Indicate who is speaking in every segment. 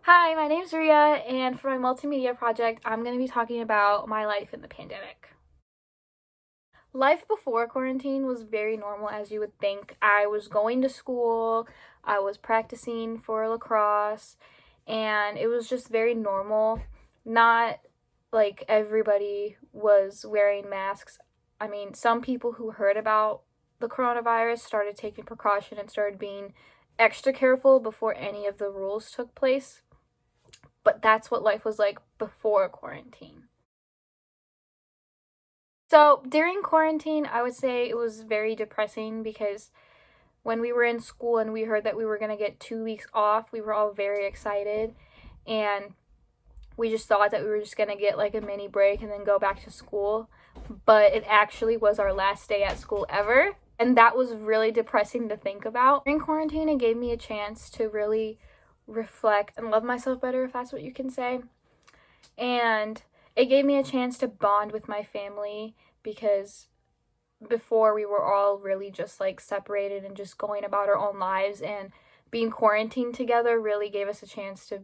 Speaker 1: Hi, my name's Riya, and for my multimedia project, I'm going to be talking about my life in the pandemic. Life before quarantine was very normal, as you would think. I was going to school, I was practicing for lacrosse, and it was just very normal. Not like everybody was wearing masks. I mean, some people who heard about the coronavirus started taking precaution and started being extra careful before any of the rules took place. But that's what life was like before quarantine. So during quarantine, I would say it was very depressing because when we were in school and we heard that we were going to get 2 weeks off, we were all very excited. And we just thought that we were just going to get like a mini break and then go back to school. But it actually was our last day at school ever. And that was really depressing to think about. During quarantine, it gave me a chance to really reflect and love myself better, if that's what you can say. And it gave me a chance to bond with my family because before we were all really just like separated and just going about our own lives, and being quarantined together really gave us a chance to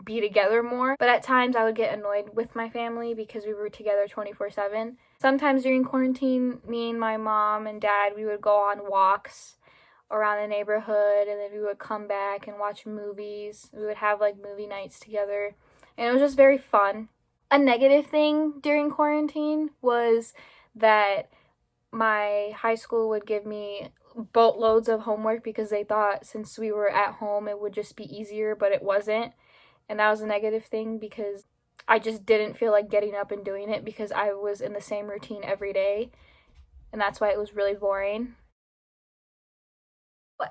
Speaker 1: be together more. But at times I would get annoyed with my family because we were together 24/7. Sometimes during quarantine, me and my mom and dad, we would go on walks around the neighborhood, and then we would come back and watch movies. We would have like movie nights together, and it was just very fun. A negative thing during quarantine was that my high school would give me boatloads of homework because they thought since we were at home it would just be easier, but it wasn't. And that was a negative thing because I just didn't feel like getting up and doing it because I was in the same routine every day, and that's why it was really boring.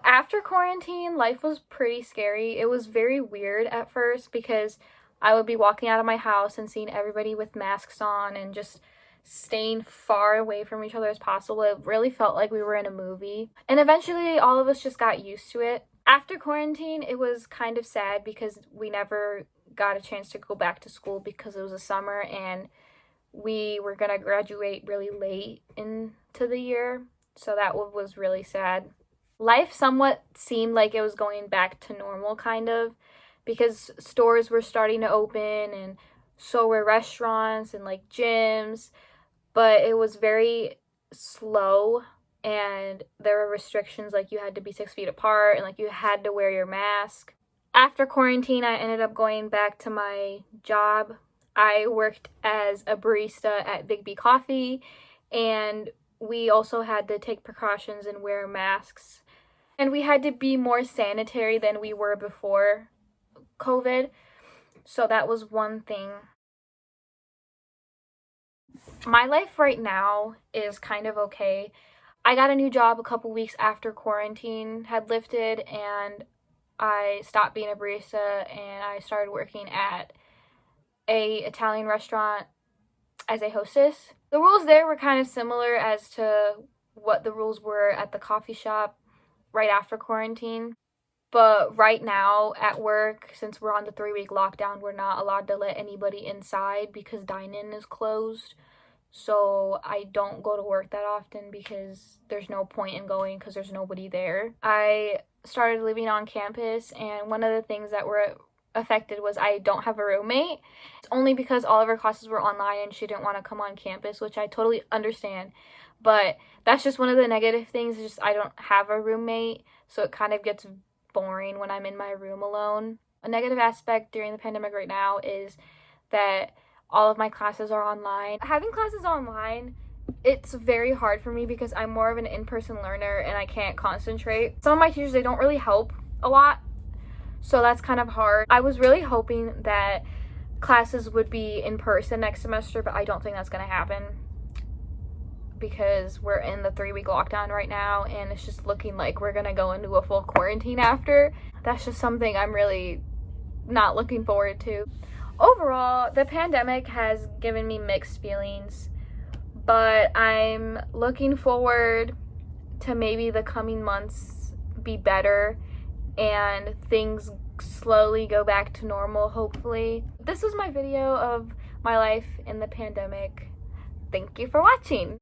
Speaker 1: After quarantine, life was pretty scary. It was very weird at first because I would be walking out of my house and seeing everybody with masks on and just staying far away from each other as possible. It really felt like we were in a movie. And eventually, all of us just got used to it. After quarantine, it was kind of sad because we never got a chance to go back to school because it was a summer and we were going to graduate really late into the year. So that was really sad. Life somewhat seemed like it was going back to normal, kind of, because stores were starting to open and so were restaurants and like gyms, but it was very slow and there were restrictions, like you had to be 6 feet apart and like you had to wear your mask. After quarantine, I ended up going back to my job. I worked as a barista at Big B Coffee, and we also had to take precautions and wear masks. And we had to be more sanitary than we were before COVID. So that was one thing. My life right now is kind of okay. I got a new job a couple weeks after quarantine had lifted, and I stopped being a barista and I started working at a Italian restaurant as a hostess. The rules there were kind of similar as to what the rules were at the coffee shop right after quarantine. But right now at work, since we're on the 3-week lockdown, we're not allowed to let anybody inside because dine-in is closed. So I don't go to work that often because there's no point in going because there's nobody there. I started living on campus, and one of the things that were affected was I don't have a roommate. It's only because all of her classes were online and she didn't want to come on campus, which I totally understand. But that's just one of the negative things, is just I don't have a roommate, so it kind of gets boring when I'm in my room alone. A negative aspect during the pandemic right now is that all of my classes are online. Having classes online, it's very hard for me because I'm more of an in-person learner and I can't concentrate. Some of my teachers, they don't really help a lot, so that's kind of hard. I was really hoping that classes would be in person next semester, but I don't think that's going to happen because we're in the 3-week lockdown right now, and it's just looking like we're gonna go into a full quarantine after. That's just something I'm really not looking forward to. Overall, the pandemic has given me mixed feelings, but I'm looking forward to maybe the coming months be better and things slowly go back to normal, hopefully. This was my video of my life in the pandemic. Thank you for watching.